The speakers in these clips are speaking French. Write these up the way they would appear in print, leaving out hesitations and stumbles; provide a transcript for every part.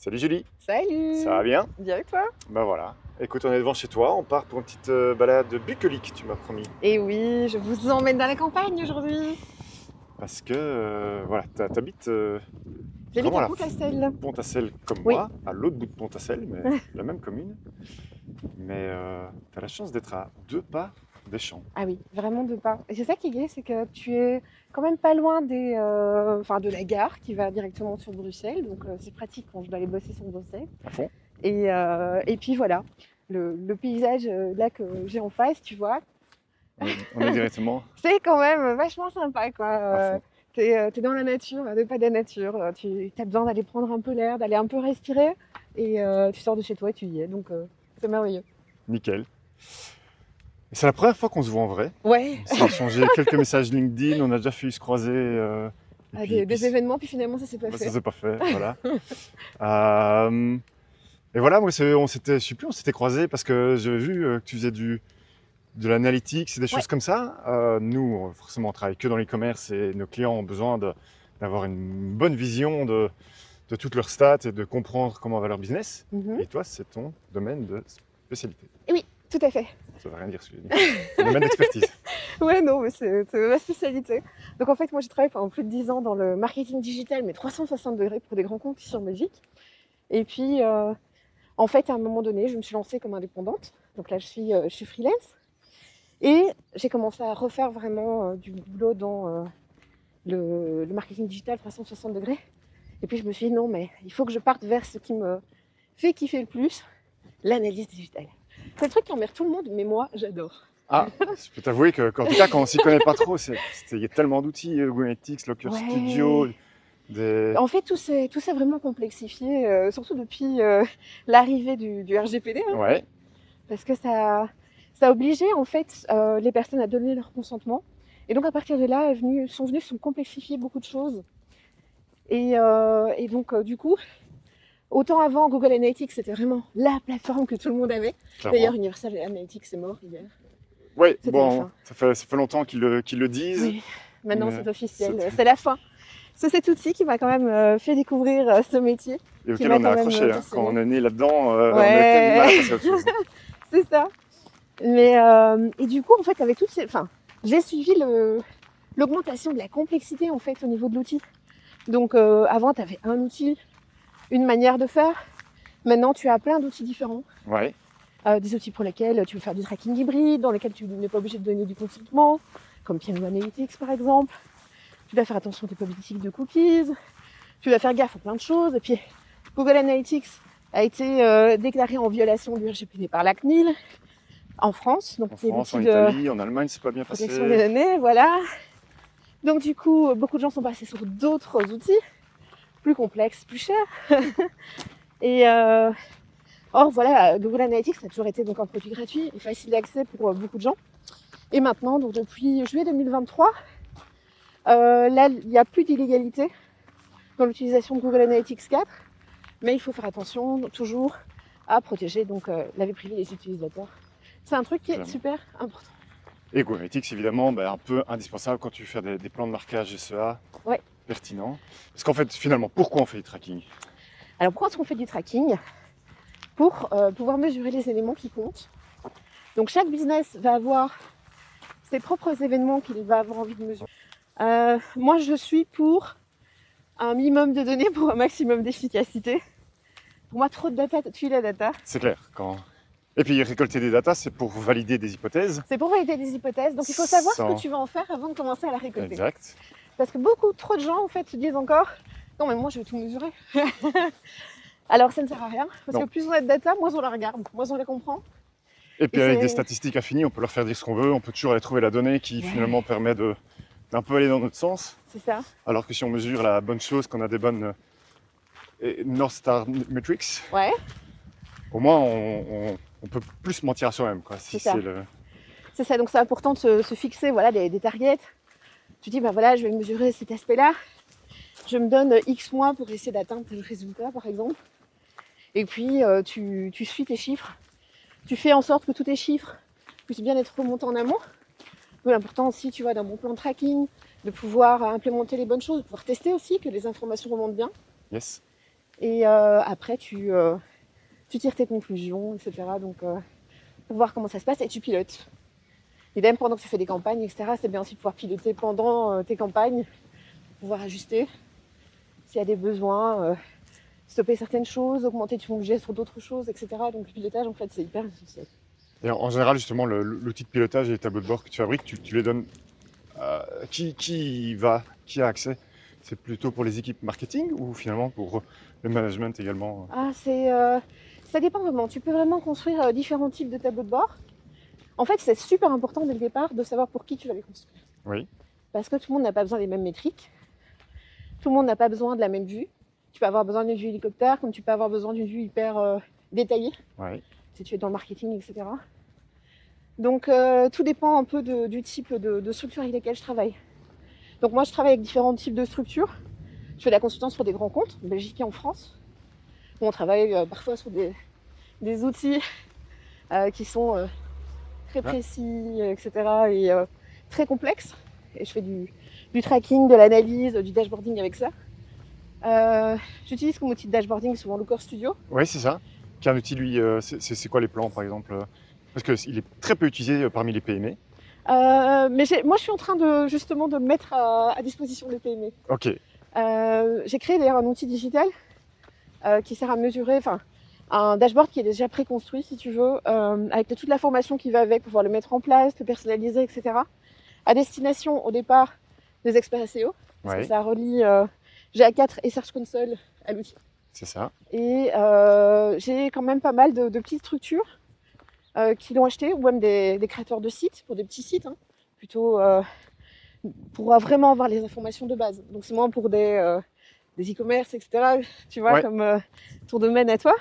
Salut Julie, Salut! ça va bien? Bien avec toi? Ben voilà, écoute, on est devant chez toi, on part pour une petite balade bucolique, tu m'as promis. Et oui, je vous emmène dans la campagne aujourd'hui. Parce que voilà, t'habites J'habite vraiment à à la Pontassel. Pontassel comme Oui, moi, à l'autre bout de Pontassel, mais la même commune. Mais t'as la chance d'être à 2 pas des champs. ah oui, vraiment de pas. Et c'est ça qui est gai, c'est que tu es quand même pas loin de la gare qui va directement sur Bruxelles. Donc c'est pratique quand je dois aller bosser sur Bruxelles. À fond, Et puis voilà, le paysage là que j'ai en face, tu vois, on est directement c'est quand même vachement sympa quoi. à fond. T'es dans la nature, de pas de la nature. Tu as besoin d'aller prendre un peu l'air, d'aller un peu respirer. Et tu sors de chez toi et tu y es. Donc c'est merveilleux. Nickel. Et c'est la première fois qu'on se voit en vrai. Ouais, On s'est échangé quelques messages LinkedIn, on a déjà failli se croiser. des événements, puis finalement ça s'est pas Ça fait. s'est pas fait, voilà. Euh, Et voilà, moi, on s'était, je sais plus, on s'était croisés parce que j'avais vu que tu faisais de l'analytics et des Ouais. choses comme ça. Nous, forcément, on travaille que dans l'e-commerce et nos clients ont besoin d'avoir une bonne vision de toutes leurs stats et de comprendre comment va leur business. Mhm. Et toi, c'est ton domaine de spécialité. Et oui, tout à fait. Ça ne veut rien dire ce que j'ai dit. Ton domaine d'expertise. Ouais, non, mais c'est ma spécialité. Donc en fait, moi j'ai travaillé pendant plus de 10 ans dans le marketing digital, mais 360 degrés pour des grands comptes ici en Belgique. Et puis en fait, à un moment donné, je me suis lancée comme indépendante. Donc là, je suis freelance. Et j'ai commencé à refaire vraiment du boulot dans le marketing digital 360 degrés. Et puis je me suis dit non, mais il faut que je parte vers ce qui me fait kiffer le plus, l'analyse digitale. C'est le truc qui emmerde tout le monde, mais moi j'adore. Ah, je peux t'avouer qu'en tout cas, quand on s'y connaît pas trop, il y a tellement d'outils, Google Analytics, Looker Studio, Ouais. des... En fait, tout s'est vraiment complexifié, surtout depuis l'arrivée du RGPD, hein, Ouais, parce que ça a obligé en fait les personnes à donner leur consentement. Et donc à partir de là, sont venues se complexifier beaucoup de choses. Et donc du coup, autant avant Google Analytics, c'était vraiment la plateforme que tout le monde avait. clairement. D'ailleurs, Universal Analytics est mort hier. Ouais, C'était la bon, fin. ça fait longtemps qu'ils le disent. Oui, maintenant Mais c'est officiel, c'est- c'est la fin. C'est cet outil qui m'a quand même fait découvrir ce métier, et qui auquel m'a on a quand même accroché. Hein. Quand passionné. on est né là-dedans, on a quand même du mal à Ouais, passer à autre chose. c'est ça. Mais et du coup, en fait, avec toutes ces, enfin, j'ai suivi l'augmentation de la complexité en fait au niveau de l'outil. Donc avant, tu avais un outil, une manière de faire. Maintenant, tu as plein d'outils différents. Ouais, Des outils pour lesquels tu veux faire du tracking hybride, dans lesquels tu n'es pas obligé de donner du consentement, comme Piano Analytics par exemple. Tu dois faire attention à tes politiques de cookies. Tu dois faire gaffe à plein de choses. Et puis, Google Analytics a été déclaré en violation du RGPD par la CNIL en France, donc en qui est France, en l'outil de Italie, en Allemagne, c'est pas bien protection des passé. données, voilà. Donc du coup, beaucoup de gens sont passés sur d'autres outils, plus complexes, plus chers. Et or voilà, Google Analytics a toujours été donc un produit gratuit et facile d'accès pour beaucoup de gens. Et maintenant, donc depuis juillet 2023, là, il n'y a plus d'illégalité dans l'utilisation de Google Analytics 4, mais il faut faire attention toujours à protéger donc la vie privée des utilisateurs. C'est un truc qui est Clairement. super important. Et Google Analytics, évidemment, un peu indispensable quand tu veux faire des plans de marquage SEA Ouais. pertinents. Parce qu'en fait, finalement, pourquoi on fait du tracking? Alors pourquoi est-ce qu'on fait du tracking? Pour pouvoir mesurer les éléments qui comptent. Donc chaque business va avoir ses propres événements qu'il va avoir envie de mesurer. Moi, je suis pour un minimum de données pour un maximum d'efficacité. Pour moi, trop de data tue la data. C'est clair. Et puis, récolter des datas, c'est pour valider des hypothèses. C'est pour valider des hypothèses. Donc il faut savoir ce Sans- que tu vas en faire avant de commencer à la récolter. Exact. Parce que trop de gens en fait se disent encore non mais moi je vais tout mesurer. Alors ça ne sert à rien. Parce Non. que plus on a de data, moins on la regarde, moins on la comprend. Et puis Et avec c'est- des statistiques infinies, on peut leur faire dire ce qu'on veut, on peut toujours aller trouver la donnée qui Ouais. finalement permet d'un peu aller dans notre sens. C'est ça. Alors que si on mesure la bonne chose, qu'on a des bonnes North Star Metrics, Ouais. au moins on peut plus mentir à soi-même. Quoi, si C'est ça. c'est le... C'est ça, donc c'est important de se fixer voilà, des targets. Tu dis, bah voilà, je vais mesurer cet aspect-là. Je me donne X mois pour essayer d'atteindre tel résultat, par exemple. Et puis, tu suis tes chiffres. Tu fais en sorte que tous tes chiffres puissent bien être remontés en amont. Donc, l'important aussi, tu vois, dans mon plan de tracking, de pouvoir implémenter les bonnes choses, de pouvoir tester aussi que les informations remontent bien. Yes. Et après, tu tires tes conclusions, etc. Donc, pour voir comment ça se passe et tu pilotes. Et même pendant que tu fais des campagnes, etc., c'est bien aussi de pouvoir piloter pendant tes campagnes, pouvoir ajuster s'il y a des besoins, stopper certaines choses, augmenter ton budget sur d'autres choses, etc. Donc le pilotage, en fait, c'est hyper essentiel. Et en général, justement, l'outil de pilotage et les tableaux de bord que tu fabriques, tu les donnes qui a accès? C'est plutôt pour les équipes marketing ou finalement pour le management également? Ah, ça dépend vraiment. Tu peux vraiment construire différents types de tableaux de bord. En fait, c'est super important dès le départ de savoir pour qui tu vas les construire. Oui. Parce que tout le monde n'a pas besoin des mêmes métriques. Tout le monde n'a pas besoin de la même vue. Tu peux avoir besoin d'une vue hélicoptère, comme tu peux avoir besoin d'une vue hyper détaillée, Oui. si tu es dans le marketing, etc. Donc, tout dépend un peu du type de structure avec lesquelles je travaille. Donc, moi, je travaille avec différents types de structures. Je fais de la consultance pour des grands comptes, en Belgique et en France. On travaille parfois sur des outils qui sont très précis, etc. et très complexes. Et je fais du tracking, de l'analyse, du dashboarding avec ça. J'utilise comme outil de dashboarding souvent Looker Studio. Oui, c'est ça. Qui est un outil, lui, c'est quoi les plans, par exemple? Parce qu'il est très peu utilisé parmi les PME. Mais moi, je suis en train justement de le mettre à disposition des PME. Ok. J'ai créé d'ailleurs un outil digital qui sert à mesurer, un dashboard qui est déjà préconstruit, si tu veux, avec toute l'information qui va avec pour pouvoir le mettre en place, le personnaliser, etc. À destination, au départ, des experts SEO, parce que ça relie GA4 et Search Console à l'outil. C'est ça. Et j'ai quand même pas mal de petites structures qui l'ont acheté, ou même des créateurs de sites, pour des petits sites, plutôt pour vraiment avoir les informations de base. Donc c'est moins pour des e-commerce, etc., tu vois, comme ton domaine à toi.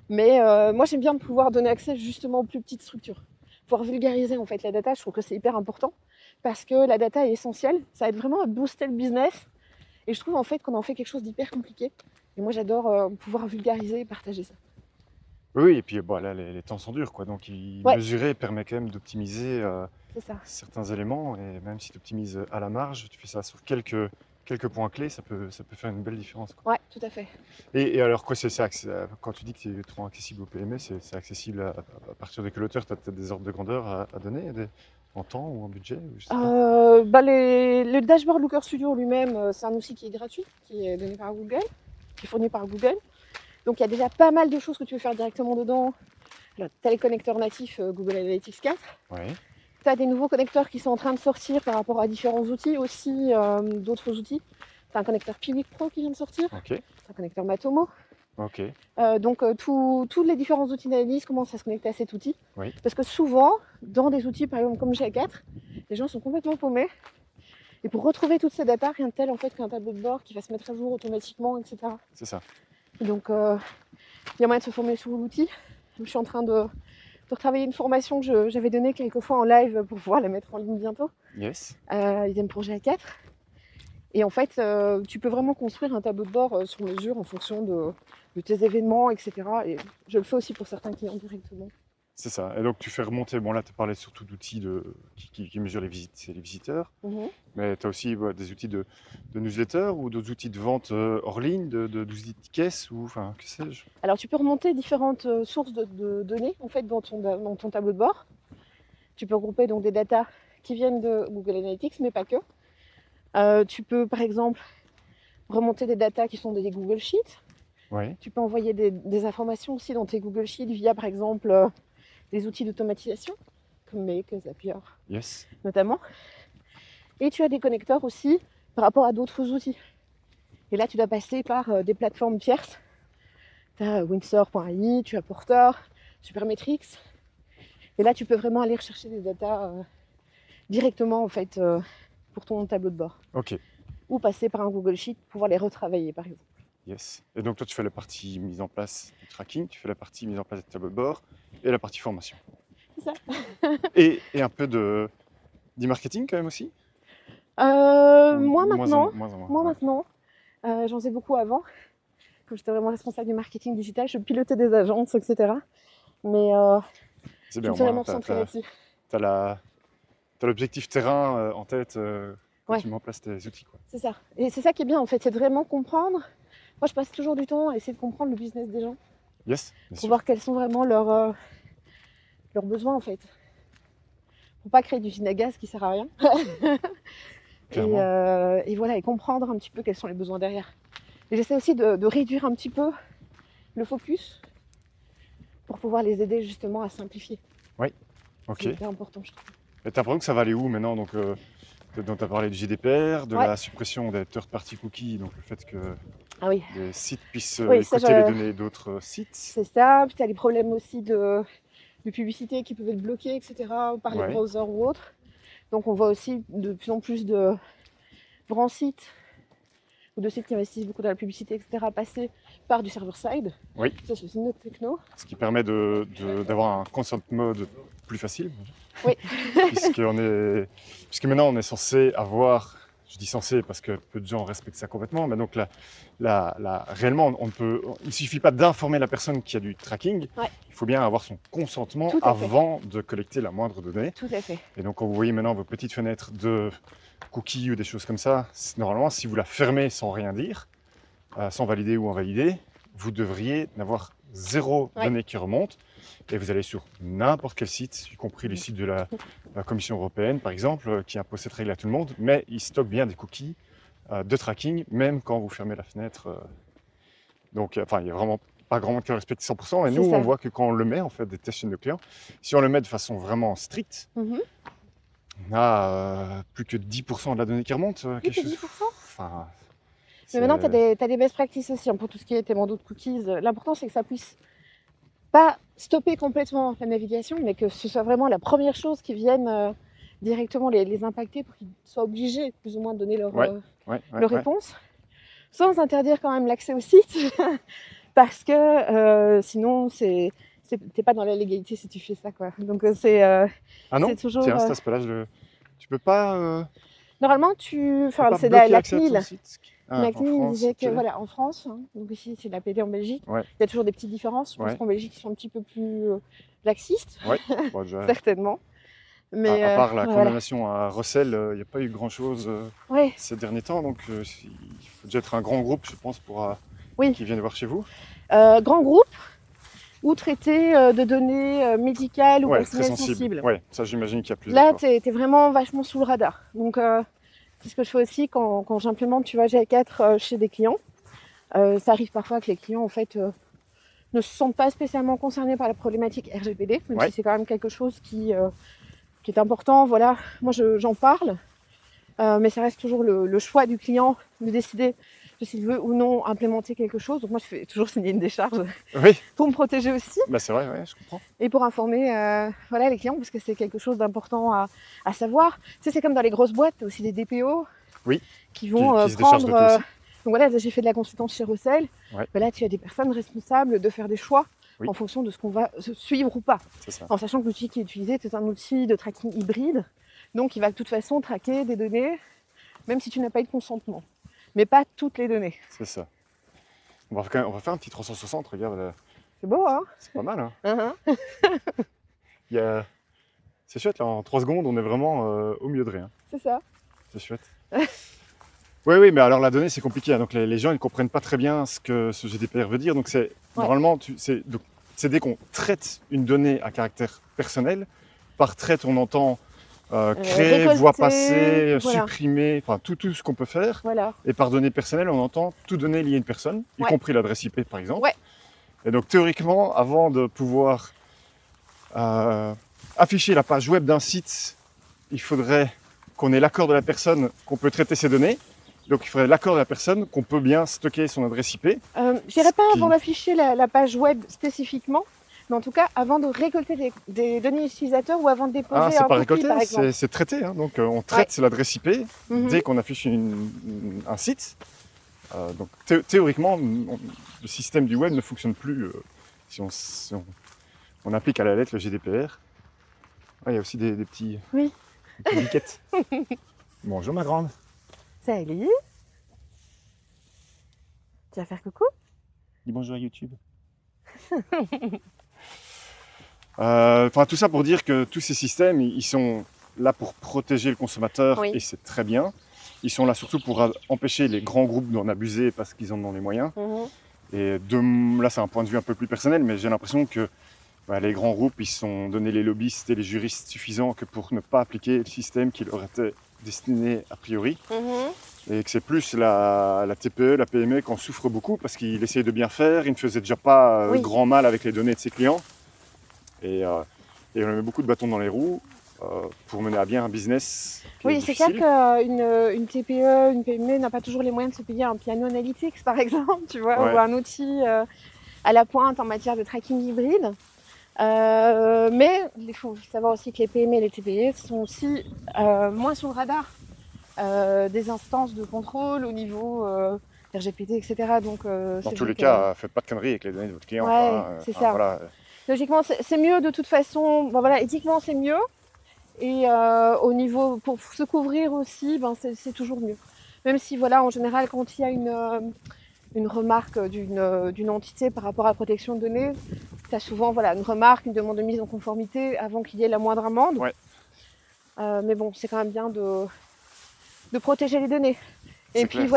Mais moi, j'aime bien pouvoir donner accès justement aux plus petites structures. Pouvoir vulgariser en fait la data, je trouve que c'est hyper important parce que la data est essentielle. Ça aide vraiment à booster le business. Et je trouve en fait qu'on en fait quelque chose d'hyper compliqué. Et moi, j'adore pouvoir vulgariser et partager ça. Oui, et puis là, les temps sont durs, quoi. Donc, mesurer permet quand même d'optimiser certains éléments. Et même si tu optimises à la marge, tu fais ça sur quelques points clés, ça peut faire une belle différence, quoi. Ouais, tout à fait. Et alors, quoi, quand tu dis que tu es trop accessible au PME, c'est accessible à partir de quelle hauteur? Tu as peut-être des ordres de grandeur à donner, en temps ou en budget? Le dashboard Looker Studio lui-même, c'est un outil qui est gratuit, qui est donné par Google, qui est fourni par Google. Donc il y a déjà pas mal de choses que tu peux faire directement dedans. Tu as les connecteurs natifs Google Analytics 4. Ouais. Tu as des nouveaux connecteurs qui sont en train de sortir par rapport à différents outils aussi, d'autres outils. Tu as un connecteur Piwik Pro qui vient de sortir. Ok. Un connecteur Matomo. Ok. Donc tous les différents outils d'analyse commencent à se connecter à cet outil. Oui. Parce que souvent, dans des outils par exemple comme GA4, les gens sont complètement paumés. Et pour retrouver toutes ces datas, rien de tel en fait qu'un tableau de bord qui va se mettre à jour automatiquement, etc. C'est ça. Donc il y a moyen de se former sur l'outil. Je suis en train de retravailler une formation que j'avais donnée quelques fois en live pour pouvoir la mettre en ligne bientôt. Yes. Idem pour GA4. Et en fait, tu peux vraiment construire un tableau de bord sur mesure en fonction de tes événements, etc. Et je le fais aussi pour certains clients directement. C'est ça. Et donc tu fais remonter, là tu as parlé surtout d'outils qui mesurent les visiteurs, mais tu as aussi des outils de newsletter ou d'autres outils de vente hors ligne, d'outils de caisse ou que sais-je. Alors tu peux remonter différentes sources de données en fait dans ton tableau de bord. Tu peux regrouper donc des datas qui viennent de Google Analytics, mais pas que. Tu peux par exemple remonter des datas qui sont des Google Sheets. Ouais. Tu peux envoyer des informations aussi dans tes Google Sheets via par exemple des outils d'automatisation comme Make, Zapier, notamment. Et tu as des connecteurs aussi par rapport à d'autres outils. Et là, tu dois passer par des plateformes tierces. Tu as Windsor.ai, tu as Porter, Supermetrics. Et là, tu peux vraiment aller rechercher des datas directement en fait pour ton tableau de bord. Ok. Ou passer par un Google Sheet pour pouvoir les retravailler, par exemple. Yes. Et donc toi, tu fais la partie mise en place du tracking, tu fais la partie mise en place du tableau de bord et la partie formation. C'est ça. et un peu d'e-marketing quand même aussi? Moi maintenant, j'en faisais beaucoup avant. Quand j'étais vraiment responsable du marketing digital, je pilotais des agences, etc. Mais c'est bien, je me suis vraiment centrée là-dessus. Tu as l'objectif terrain en tête quand tu mets en place tes outils, quoi. C'est ça. Et c'est ça qui est bien en fait, c'est de vraiment comprendre moi je passe toujours du temps à essayer de comprendre le business des gens, Yes, bien pour sûr. voir quels sont vraiment leurs besoins en fait. Pour pas créer du usine à gaz qui sert à rien. Et voilà, et comprendre un petit peu quels sont les besoins derrière. Et j'essaie aussi de réduire un petit peu le focus pour pouvoir les aider justement à simplifier. Ok. C'est hyper important, je trouve. Et t'as l'impression que ça va aller où maintenant? Donc, dont tu as parlé du GDPR, de la suppression des third-party cookies, donc le fait que Ah oui, des sites puissent Oui, ça, écouter les données d'autres sites. c'est ça. Puis tu as les problèmes aussi de publicité qui peuvent être bloqués, etc. par les Ouais. browsers ou autres. Donc on voit aussi de plus en plus de grands sites ou de sites qui investissent beaucoup dans la publicité, etc. passer par du server-side. Oui. Ça, c'est aussi une autre techno. Ce qui permet d'avoir un consent mode plus facile. Oui. Puisque maintenant on est censé avoir, je dis censé parce que peu de gens respectent ça complètement, mais donc réellement il ne suffit pas d'informer la personne qui a du tracking, il faut bien avoir son consentement avant de collecter la moindre donnée. Tout à fait. Et donc quand vous voyez maintenant vos petites fenêtres de cookies ou des choses comme ça, normalement si vous la fermez sans rien dire, sans valider ou invalider, vous devriez n'avoir zéro donnée qui remonte. Et vous allez sur n'importe quel site, y compris les sites de la Commission européenne, par exemple, qui impose cette règle à tout le monde, mais ils stockent bien des cookies de tracking, même quand vous fermez la fenêtre. Donc, il n'y a vraiment pas grand monde qui le respecte 100%. Et nous, on voit que quand on le met, en fait, des tests chez nos clients, si on le met de façon vraiment stricte, on a plus que 10% de la donnée qui remonte. Plus que 10%. Enfin, mais maintenant, tu as des best practices aussi pour tout ce qui est tes bandeaux de cookies. L'important, c'est que ça puisse pas stopper complètement la navigation, mais que ce soit vraiment la première chose qui vienne directement les impacter pour qu'ils soient obligés plus ou moins de donner leur réponse, sans interdire quand même l'accès au site, parce que sinon t'es pas dans la légalité si tu fais ça, quoi. Donc c'est toujours... Tiens, cet aspect-là, tu peux pas... Normalement, c'est la CNIL. La CNIL disait que voilà, en France, donc ici c'est la PD en Belgique, il y a toujours des petites différences. Je pense qu'en Belgique ils sont un petit peu plus laxistes, certainement. Mais, à part la condamnation à Russell, il n'y a pas eu grand-chose ces derniers temps, donc il faut déjà être un grand groupe, je pense, qui viennent voir chez vous. Grand groupe ou traiter de données médicales ou personnelles sensibles. Ouais, ça j'imagine qu'il y a plus. Là, tu es vraiment vachement sous le radar. Donc c'est ce que je fais aussi quand j'implémente, GA4 chez des clients. Ça arrive parfois que les clients, en fait, ne se sentent pas spécialement concernés par la problématique RGPD, même si c'est quand même quelque chose qui est important. Voilà, moi j'en parle, mais ça reste toujours le choix du client de décider s'il veut ou non implémenter quelque chose. Donc moi je fais toujours signer une décharge pour me protéger aussi. Bah c'est vrai, je comprends. Et pour informer les clients, parce que c'est quelque chose d'important à savoir. Tu sais, c'est comme dans les grosses boîtes, t'as aussi des DPO qui vont prendre... donc voilà, j'ai fait de la consultance chez Russell. Là, tu as des personnes responsables de faire des choix en fonction de ce qu'on va suivre ou pas. En sachant que l'outil qui est utilisé est un outil de tracking hybride. Donc il va de toute façon traquer des données, même si tu n'as pas eu de consentement. Mais pas toutes les données. C'est ça. On va faire un petit 360, regarde. C'est beau, hein? C'est pas mal, hein? C'est chouette, là, en 3 secondes, on est vraiment au milieu de rien. C'est ça. C'est chouette. Oui, mais alors la donnée, c'est compliqué. Hein. Donc les gens, ils ne comprennent pas très bien ce que ce GDPR veut dire. Donc normalement, c'est dès qu'on traite une donnée à caractère personnel, par traite, on entend... créer, récolter, voie passer, supprimer, enfin tout ce qu'on peut faire. Et par données personnelles, on entend tout données liées à une personne, y compris l'adresse IP par exemple. Et donc théoriquement, avant de pouvoir afficher la page web d'un site, il faudrait qu'on ait l'accord de la personne qu'on peut traiter ces données. Donc il faudrait l'accord de la personne qu'on peut bien stocker son adresse IP. Je dirais pas avant d'afficher la page web spécifiquement. Mais en tout cas, avant de récolter des données utilisateurs ou avant de déposer un cookie, récolté, par exemple. C'est traité. Hein. Donc on traite l'adresse IP dès qu'on affiche un site. Donc théoriquement, le système du web ne fonctionne plus si on applique à la lettre le GDPR. Il y a aussi des petits biquettes. Bonjour ma grande. Salut. Tu vas faire coucou? Dis bonjour à YouTube. Tout ça pour dire que tous ces systèmes, ils sont là pour protéger le consommateur et c'est très bien. ils sont là surtout pour empêcher les grands groupes d'en abuser parce qu'ils en ont les moyens. Et là, c'est un point de vue un peu plus personnel, mais j'ai l'impression que les grands groupes, ils se sont donné les lobbyistes et les juristes suffisants que pour ne pas appliquer le système qui leur était destiné a priori. Et que c'est plus la TPE, la PME qui en souffre beaucoup parce qu'il essayait de bien faire, il ne faisait déjà pas grand mal avec les données de ses clients. Et on met beaucoup de bâtons dans les roues pour mener à bien un business. Oui, c'est clair qu'une TPE, une PME n'a pas toujours les moyens de se payer un piano analytics, par exemple, tu vois, ou un outil à la pointe en matière de tracking hybride. Mais il faut savoir aussi que les PME et les TPE sont aussi moins sur le radar des instances de contrôle au niveau RGPD, etc. Donc, dans tous les cas, faites pas de conneries avec les données de votre client. C'est ça. Voilà. Logiquement, c'est mieux de toute façon. Éthiquement, c'est mieux. Et au niveau, pour se couvrir aussi, c'est toujours mieux. Même si, en général, quand il y a une remarque d'une entité par rapport à la protection de données, tu as souvent une remarque, une demande de mise en conformité avant qu'il y ait la moindre amende. Mais bon, c'est quand même bien de protéger les données. Et puis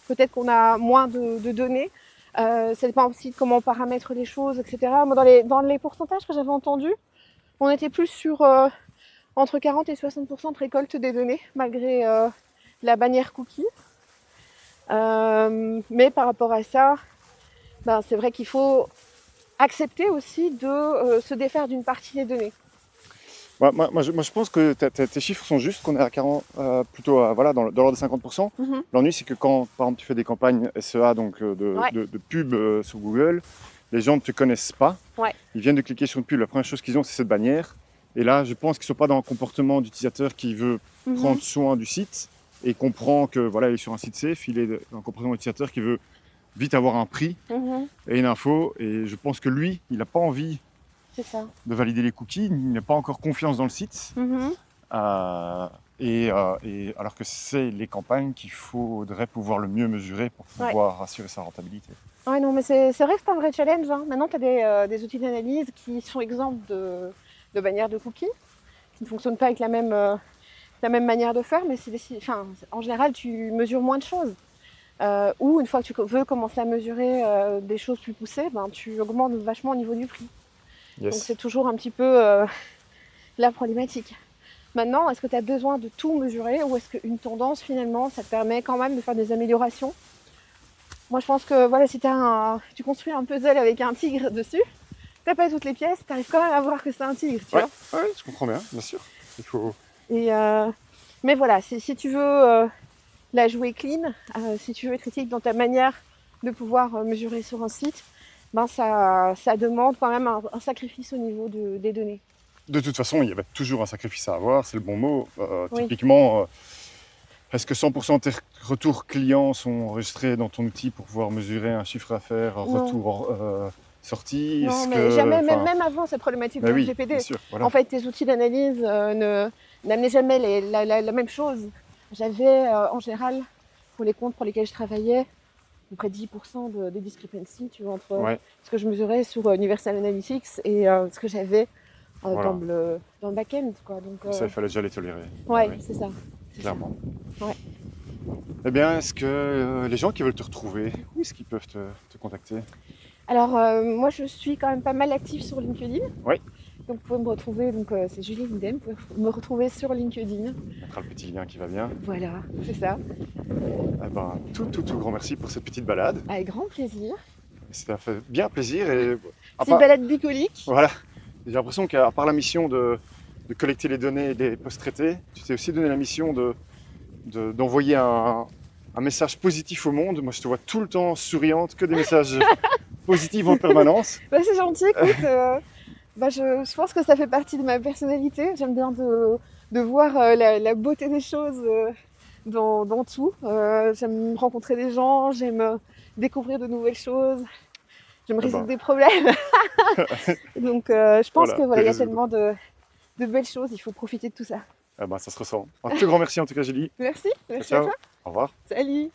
peut-être qu'on a moins de données. Ça dépend aussi de comment on paramètre les choses, etc. Moi, dans les pourcentages que j'avais entendus, on était plus sur entre 40 et 60% de récolte des données, malgré la bannière cookie. Mais par rapport à ça, c'est vrai qu'il faut accepter aussi de se défaire d'une partie des données. Moi, je pense que tes chiffres sont justes, qu'on est à 40, plutôt dans l'ordre de 50%. L'ennui, c'est que quand, par exemple, tu fais des campagnes SEA, donc de pub sur Google, les gens ne te connaissent pas. Ils viennent de cliquer sur une pub, la première chose qu'ils ont, c'est cette bannière. Et là, je pense qu'ils ne sont pas dans un comportement d'utilisateur qui veut prendre soin du site et comprend que il est sur un site safe, il est dans un comportement d'utilisateur qui veut vite avoir un prix et une info. Et je pense que lui, il n'a pas envie de valider les cookies, il n'a pas encore confiance dans le site. Alors que c'est les campagnes qu'il faudrait pouvoir le mieux mesurer pour pouvoir assurer sa rentabilité. Ouais, non, mais c'est vrai que c'est un vrai challenge. Maintenant, tu as des outils d'analyse qui sont exempts de bannières de cookies, qui ne fonctionnent pas avec la même manière de faire, mais en général, tu mesures moins de choses. Ou une fois que tu veux commencer à mesurer des choses plus poussées, tu augmentes vachement au niveau du prix. Donc c'est toujours un petit peu la problématique. Maintenant, est-ce que tu as besoin de tout mesurer ou est-ce qu'une tendance, finalement, ça te permet quand même de faire des améliorations? Moi, je pense que si tu construis un puzzle avec un tigre dessus, t'as pas toutes les pièces, tu arrives quand même à voir que c'est un tigre, tu vois. Oui, je comprends bien sûr. Il faut... Mais si tu veux la jouer clean, si tu veux être critique dans ta manière de pouvoir mesurer sur un site, ça demande quand même un sacrifice au niveau des données. De toute façon, il y avait toujours un sacrifice à avoir, c'est le bon mot. Typiquement, est-ce que 100% de tes retours clients sont enregistrés dans ton outil pour pouvoir mesurer un chiffre d'affaires, retour sorti? Non, mais jamais, même avant cette problématique de RGPD. En fait, tes outils d'analyse n'amenaient jamais la même chose. J'avais en général, pour les comptes pour lesquels je travaillais, à peu près 10% de discrepancy, tu vois, entre ce que je mesurais sur Universal Analytics et ce que j'avais dans le back-end. Donc, ça, il fallait déjà les tolérer. C'est ça. Clairement. Eh bien, est-ce que les gens qui veulent te retrouver, où est-ce qu'ils peuvent te contacter? Alors, moi, je suis quand même pas mal active sur LinkedIn. Donc, vous pouvez me retrouver, c'est Julie Lindem, vous pouvez me retrouver sur LinkedIn. On mettra le petit lien qui va bien. Voilà, c'est ça. Eh ben, tout grand merci pour cette petite balade. Avec grand plaisir. Ça fait bien plaisir. C'est une balade bucolique. Voilà. J'ai l'impression qu'à part la mission de collecter les données et de les post-traiter, tu t'es aussi donné la mission d'envoyer un message positif au monde. Moi, je te vois tout le temps souriante, que des messages positifs en permanence. C'est gentil, écoute. Je pense que ça fait partie de ma personnalité. J'aime bien de voir la beauté des choses dans tout. J'aime rencontrer des gens, j'aime découvrir de nouvelles choses, j'aime résoudre des problèmes. Donc je pense qu'il y a tellement de belles choses, il faut profiter de tout ça. Ça se ressent. Un tout grand merci en tout cas, Julie. Merci Ciao. à toi. Au revoir. Salut.